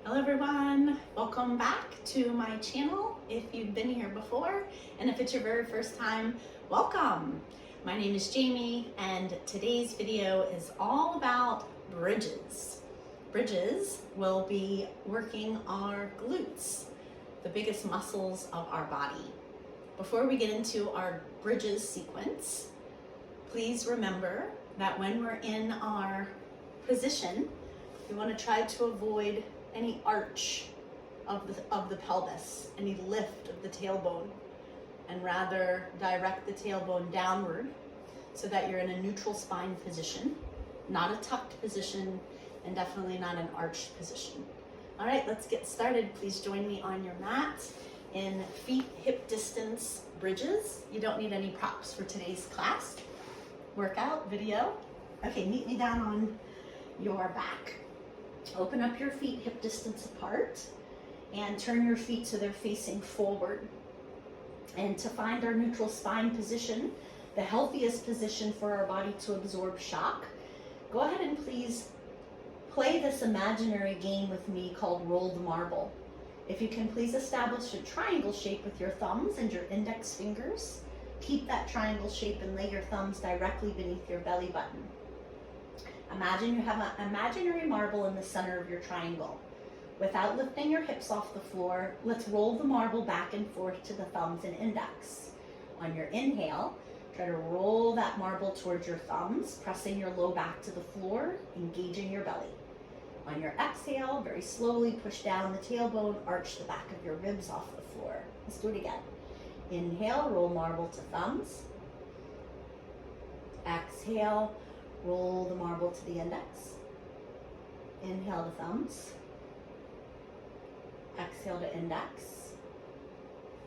Hello everyone, welcome back to my channel if you've been here before, and if it's your very first time, welcome. My name is Jamie and today's video is all about bridges. Bridges will be working our glutes, the biggest muscles of our body. Before we get into our bridges sequence, please remember that when we're in our position, we want to try to avoid any arch of the pelvis, any lift of the tailbone, and rather direct the tailbone downward so that you're in a neutral spine position, not a tucked position, and definitely not an arched position. All right, let's get started. Please join me on your mat in feet hip distance bridges. You don't need any props for today's class, workout, video. Okay, meet me down on your back. Open up your feet hip distance apart and turn your feet so they're facing forward. And to find our neutral spine position, the healthiest position for our body to absorb shock, go ahead and please play this imaginary game with me called Roll the Marble. If you can please establish a triangle shape with your thumbs and your index fingers, keep that triangle shape and lay your thumbs directly beneath your belly button. Imagine you have an imaginary marble in the center of your triangle. Without lifting your hips off the floor, let's roll the marble back and forth to the thumbs and index. On your inhale, try to roll that marble towards your thumbs, pressing your low back to the floor, engaging your belly. On your exhale, very slowly push down the tailbone, arch the back of your ribs off the floor. Let's do it again. Inhale, roll marble to thumbs. Exhale, roll the marble to the index. Inhale to thumbs. Exhale to index.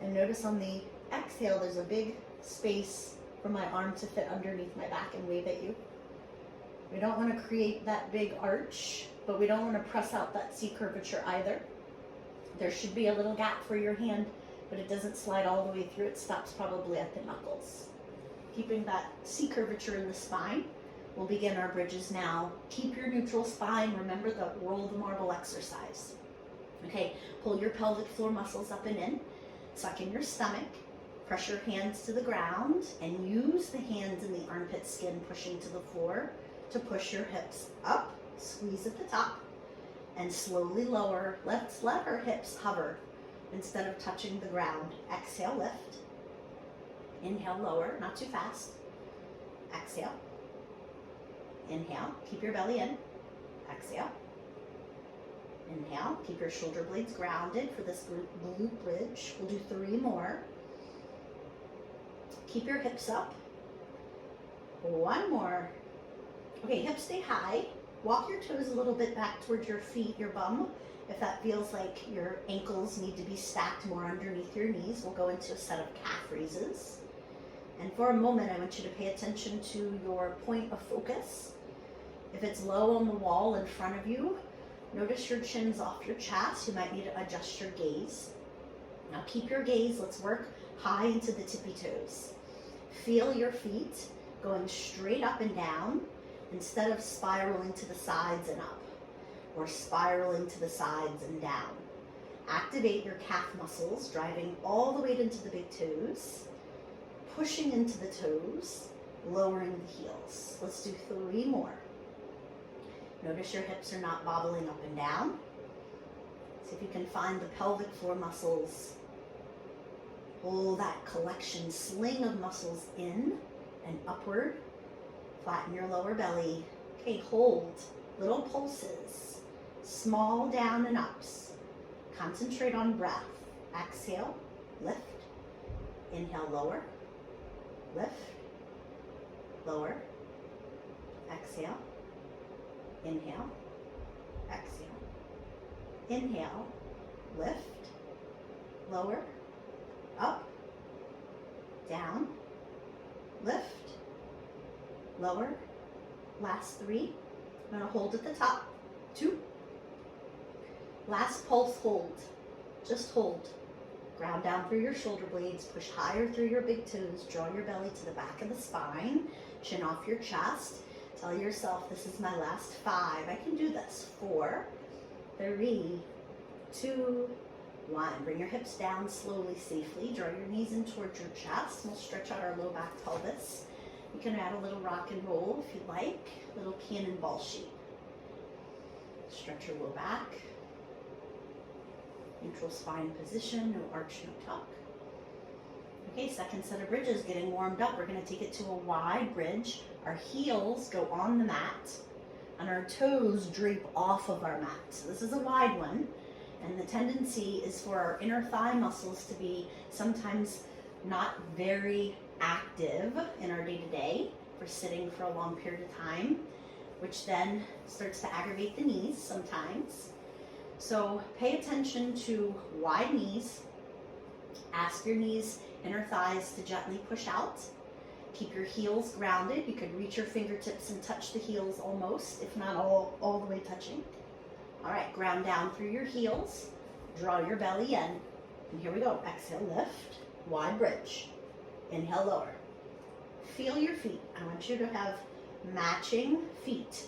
And notice on the exhale, there's a big space for my arm to fit underneath my back and wave at you. We don't want to create that big arch, but we don't want to press out that C curvature either. There should be a little gap for your hand, but it doesn't slide all the way through. It stops probably at the knuckles. Keeping that C curvature in the spine. We'll begin our bridges now. Keep your neutral spine. Remember the roll the marble exercise. Okay, pull your pelvic floor muscles up and in. Suck in your stomach. Press your hands to the ground and use the hands in the armpit skin pushing to the floor to push your hips up. Squeeze at the top and slowly lower. Let's let our hips hover instead of touching the ground. Exhale, lift. Inhale, lower, not too fast. Exhale. Inhale, keep your belly in. Exhale. Inhale, keep your shoulder blades grounded for this glute bridge. We'll do 3 more. Keep your hips up. 1 more. Okay, hips stay high. Walk your toes a little bit back towards your feet, your bum. If that feels like your ankles need to be stacked more underneath your knees, we'll go into a set of calf raises. And for a moment, I want you to pay attention to your point of focus. If it's low on the wall in front of you, notice your chin's off your chest. You might need to adjust your gaze. Now keep your gaze. Let's work high into the tippy toes. Feel your feet going straight up and down instead of spiraling to the sides and up, or spiraling to the sides and down. Activate your calf muscles, driving all the weight into the big toes, pushing into the toes, lowering the heels. Let's do 3 more. Notice your hips are not bobbling up and down. See if you can find the pelvic floor muscles. Pull that collection, sling of muscles in and upward. Flatten your lower belly. Okay, hold. Little pulses. Small down and ups. Concentrate on breath. Exhale, lift. Inhale, lower. Lift. Lower. Exhale. Inhale. Exhale. Inhale. Lift. Lower. Up. Down. Lift. Lower. Last 3. I'm going to hold at the top. 2. Last pulse, hold. Just hold. Ground down through your shoulder blades. Push higher through your big toes. Draw your belly to the back of the spine. Chin off your chest. Tell yourself, this is my last 5. I can do this. 4, 3, 2, 1. Bring your hips down slowly, safely. Draw your knees in towards your chest. We'll stretch out our low back pelvis. You can add a little rock and roll if you'd like, little cannonball shape. Stretch your low back. Neutral spine position, no arch, no tuck. Okay, second set of bridges, getting warmed up. We're going to take it to a wide bridge. Our heels go on the mat, and our toes drape off of our mat. So this is a wide one, and the tendency is for our inner thigh muscles to be sometimes not very active in our day-to-day. We're sitting for a long period of time, which then starts to aggravate the knees sometimes. So pay attention to wide knees. Ask your knees, inner thighs to gently push out. Keep your heels grounded. You could reach your fingertips and touch the heels almost, if not all the way touching. All right, ground down through your heels. Draw your belly in. And here we go. Exhale, lift. Wide bridge. Inhale, lower. Feel your feet. I want you to have matching feet.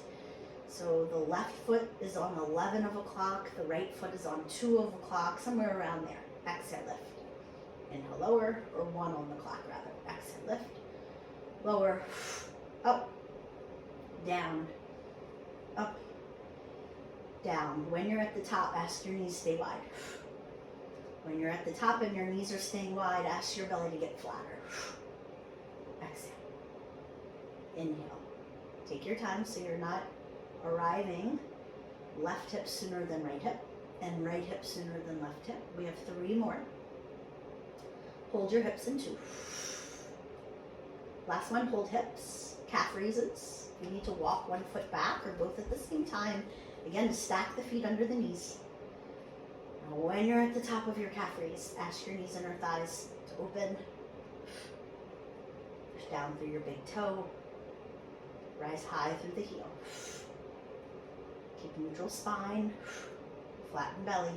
So the left foot is on 11 of o'clock. The right foot is on 2 of o'clock, somewhere around there. Exhale, lift. Inhale, lower, or 1 on the clock rather. Exhale, lift. Lower, up, down, up, down. When you're at the top, ask your knees stay wide. When you're at the top and your knees are staying wide, ask your belly to get flatter. Exhale. Inhale. Take your time so you're not arriving left hip sooner than right hip, and right hip sooner than left hip. We have 3 more. Hold your hips in 2. Last one, hold hips, calf raises. You need to walk 1 foot back or both at the same time. Again, stack the feet under the knees. Now, when you're at the top of your calf raise, ask your knees and your thighs to open. Push down through your big toe. Rise high through the heel. Keep neutral spine, flatten belly,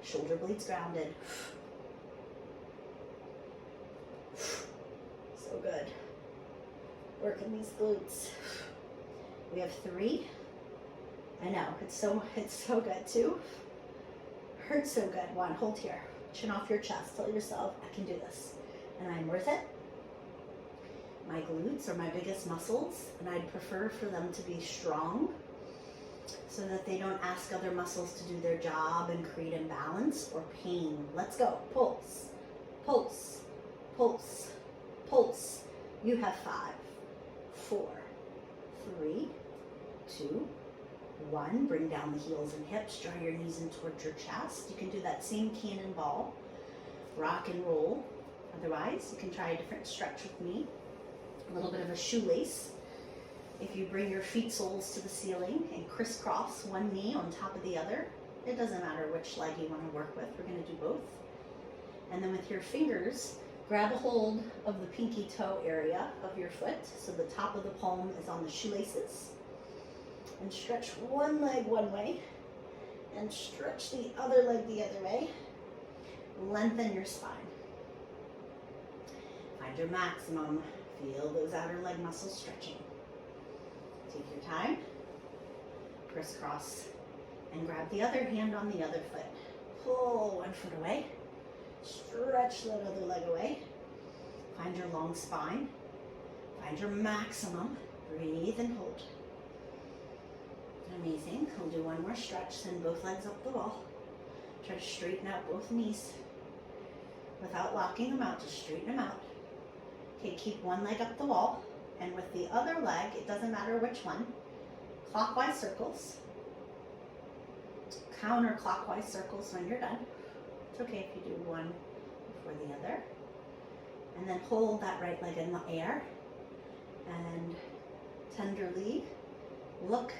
shoulder blades grounded. So good. Working these glutes. We have 3. I know, it's so good. 2. Hurts so good. 1, hold here. Chin off your chest. Tell yourself, I can do this. And I'm worth it. My glutes are my biggest muscles, and I'd prefer for them to be strong so that they don't ask other muscles to do their job and create imbalance or pain. Let's go. Pulse, pulse, pulse, pulse. You have 5, 4, 3, 2, 1. Bring down the heels and hips. Draw your knees in towards your chest. You can do that same cannonball, rock and roll. Otherwise, you can try a different stretch with me. A little bit of a shoelace. If you bring your feet soles to the ceiling and crisscross one knee on top of the other, it doesn't matter which leg you want to work with. We're going to do both. And then with your fingers, grab a hold of the pinky toe area of your foot. So the top of the palm is on the shoelaces. And stretch one leg one way. And stretch the other leg the other way. Lengthen your spine. Find your maximum. Feel those outer leg muscles stretching. Take your time. Crisscross. And grab the other hand on the other foot. Pull 1 foot away. Stretch that other leg away. Find your long spine. Find your maximum. Breathe and hold. Amazing. We'll do 1 more stretch. Send both legs up the wall. Try to straighten out both knees. Without locking them out, just straighten them out. Okay, keep 1 leg up the wall. And with the other leg, it doesn't matter which one, clockwise circles. Counterclockwise circles when you're done. It's okay if you do 1 before the other. And then hold that right leg in the air. And tenderly look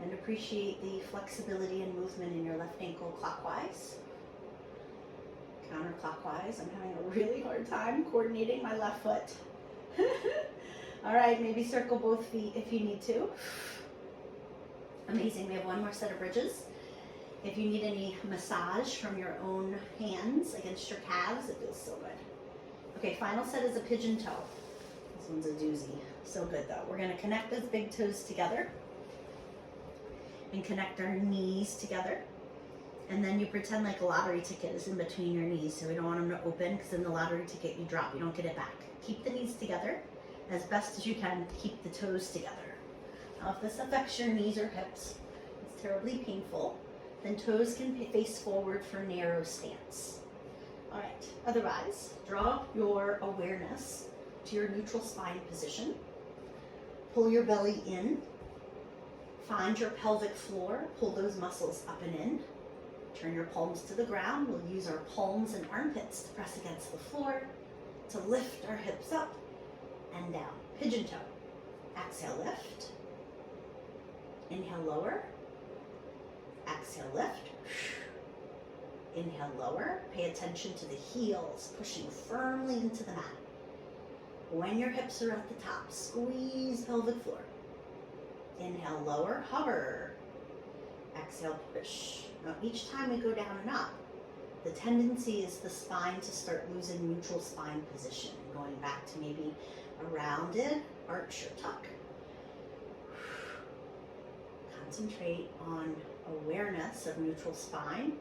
and appreciate the flexibility and movement in your left ankle clockwise. Counterclockwise. I'm having a really hard time coordinating my left foot. All right, maybe circle both feet if you need to. Amazing. We have 1 more set of bridges. If you need any massage from your own hands against your calves, it feels so good. Okay, final set is a pigeon toe. This one's a doozy. So good though. We're gonna connect those big toes together and connect our knees together. And then you pretend like a lottery ticket is in between your knees, so we don't want them to open, because in the lottery ticket you drop, you don't get it back. Keep the knees together as best as you can to keep the toes together. Now if this affects your knees or hips, it's terribly painful, then toes can face forward for narrow stance. All right, otherwise, draw your awareness to your neutral spine position. Pull your belly in. Find your pelvic floor, pull those muscles up and in. Turn your palms to the ground. We'll use our palms and armpits to press against the floor to lift our hips up and down. Pigeon toe. Exhale, lift. Inhale, lower. Exhale, lift. Inhale, lower. Pay attention to the heels, pushing firmly into the mat. When your hips are at the top, squeeze pelvic floor. Inhale, lower, hover. Exhale, push. Now each time we go down and up, the tendency is the spine to start losing neutral spine position, going back to maybe a rounded arch or tuck. Concentrate on awareness of neutral spine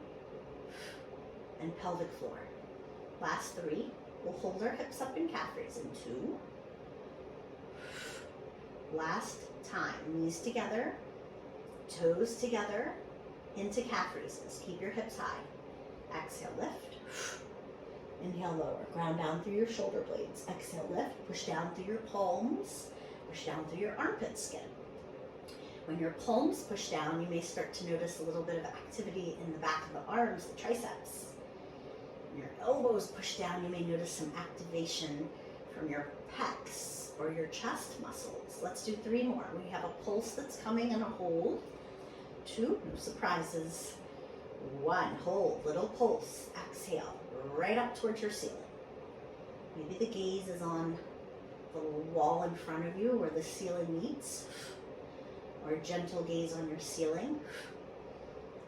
and pelvic floor. Last 3, we'll hold our hips up in calf raise in 2. Last time, knees together, toes together, into calf raises. Keep your hips high. Exhale, lift. Inhale, lower. Ground down through your shoulder blades. Exhale, lift. Push down through your palms. Push down through your armpit skin. When your palms push down, you may start to notice a little bit of activity in the back of the arms, the triceps. When your elbows push down, you may notice some activation from your pecs or your chest muscles. Let's do 3 more. We have a pulse that's coming and a hold. 2, no surprises. 1, hold, little pulse. Exhale, right up towards your ceiling. Maybe the gaze is on the little wall in front of you where the ceiling meets, or a gentle gaze on your ceiling.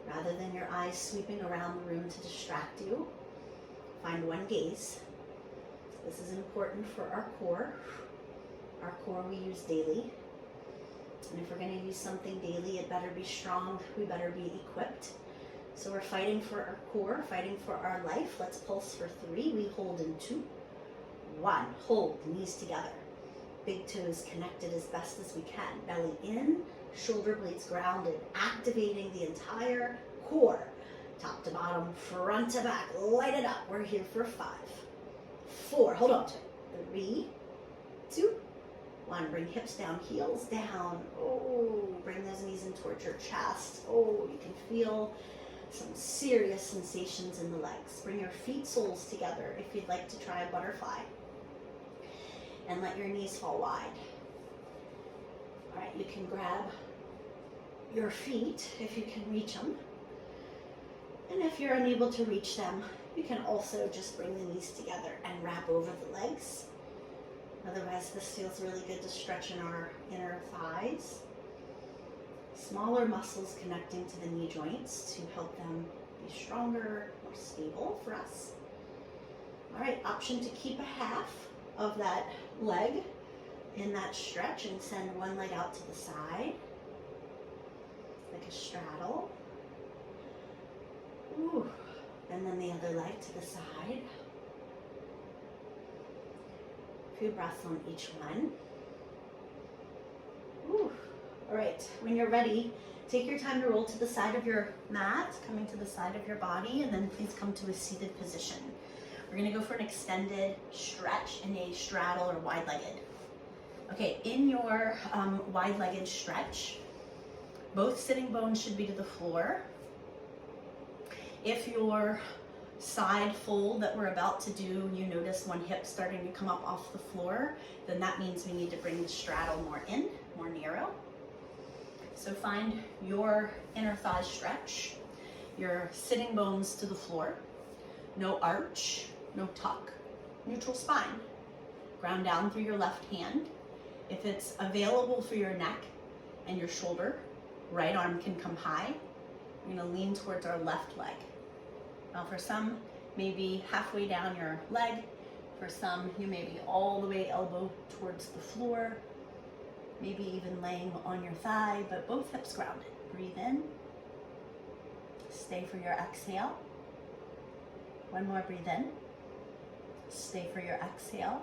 Rather than your eyes sweeping around the room to distract you, find one gaze. This is important for our core. Our core we use daily. And if we're going to use something daily, it better be strong. We better be equipped. So we're fighting for our core, fighting for our life. Let's pulse for 3. We hold in 2. 1, hold, knees together. Big toes connected as best as we can. Belly in, shoulder blades grounded, activating the entire core. Top to bottom, front to back, light it up. We're here for 5, 4, hold on to it. 3, 2, 1, bring hips down, heels down. Oh, bring those knees in towards your chest. Oh, you can feel some serious sensations in the legs. Bring your feet soles together if you'd like to try a butterfly. And let your knees fall wide. All right, you can grab your feet if you can reach them. And if you're unable to reach them, you can also just bring the knees together and wrap over the legs. Otherwise, this feels really good to stretch in our inner thighs. Smaller muscles connecting to the knee joints to help them be stronger, more stable for us. All right, option to keep a half of that leg in that stretch and send one leg out to the side, like a straddle. Ooh. And then the other leg to the side. A few breaths on each one. Ooh. All right, when you're ready, take your time to roll to the side of your mat, coming to the side of your body, and then please come to a seated position. We're gonna go for an extended stretch in a straddle or wide-legged. Okay, in your wide-legged stretch, both sitting bones should be to the floor. If your side fold that we're about to do, you notice one hip starting to come up off the floor, then that means we need to bring the straddle more in, more narrow. So find your inner thigh stretch, your sitting bones to the floor, no arch, no tuck, neutral spine. Ground down through your left hand. If it's available for your neck and your shoulder, right arm can come high. We're gonna lean towards our left leg. Now for some, maybe halfway down your leg. For some, you may be all the way elbow towards the floor, maybe even laying on your thigh, but both hips grounded. Breathe in, Stay for your exhale. One more, breathe in. Stay for your exhale.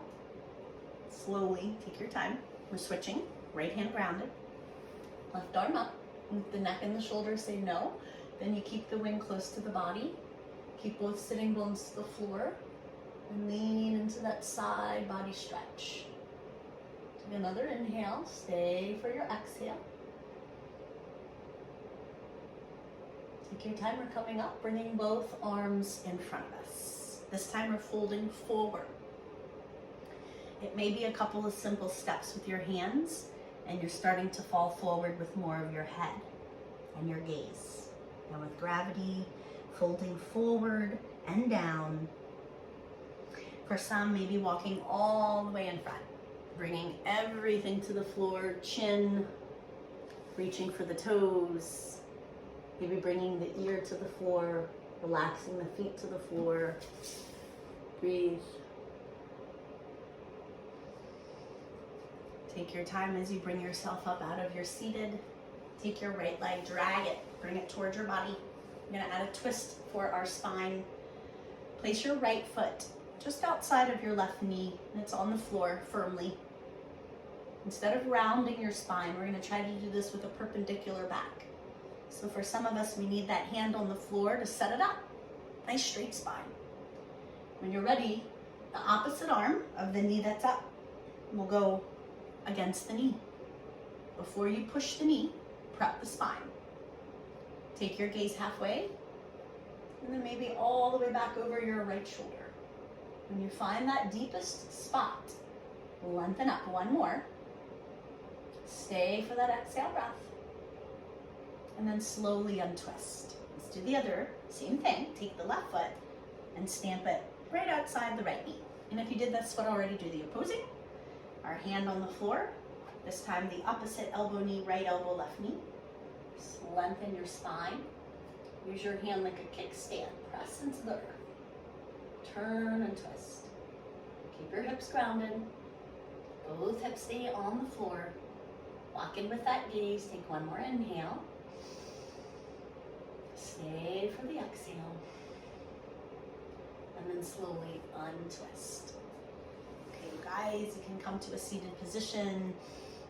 Slowly, take your time. We're switching. Right hand grounded. Left arm up. Move the neck and the shoulders say no. Then you keep the wing close to the body. Keep both sitting bones to the floor. And lean into that side body stretch. Take another inhale. Stay for your exhale. Take your time. We're coming up, bringing both arms in front of us. This time we're folding forward. It may be a couple of simple steps with your hands, and you're starting to fall forward with more of your head and your gaze. And with gravity, folding forward and down. For some, maybe walking all the way in front, bringing everything to the floor, chin, reaching for the toes, maybe bringing the ear to the floor, relaxing the feet to the floor. Breathe. Take your time as you bring yourself up out of your seated. Take your right leg, drag it, bring it towards your body. We're gonna add a twist for our spine. Place your right foot just outside of your left knee, and it's on the floor firmly. Instead of rounding your spine, we're gonna try to do this with a perpendicular back. So for some of us, we need that hand on the floor to set it up. Nice straight spine. When you're ready, the opposite arm of the knee that's up will go against the knee. Before you push the knee, prep the spine. Take your gaze halfway, and then maybe all the way back over your right shoulder. When you find that deepest spot, lengthen up. One more. Stay for that exhale breath. And then slowly untwist. Let's do the other, same thing. Take the left foot and stamp it right outside the right knee. And if you did this foot already, do the opposing. Our hand on the floor. This time the opposite elbow, knee, right elbow, left knee. Lengthen your spine. Use your hand like a kickstand. Press into the earth. Turn and twist. Keep your hips grounded. Both hips stay on the floor. Lock in with that gaze. Take one more inhale. Stay for the exhale. And then slowly untwist. Okay, you guys, you can come to a seated position.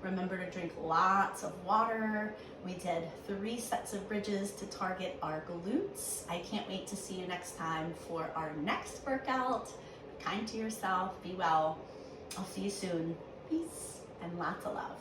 Remember to drink lots of water. We did 3 sets of bridges to target our glutes. I can't wait to see you next time for our next workout. Be kind to yourself, be well. I'll see you soon. Peace and lots of love.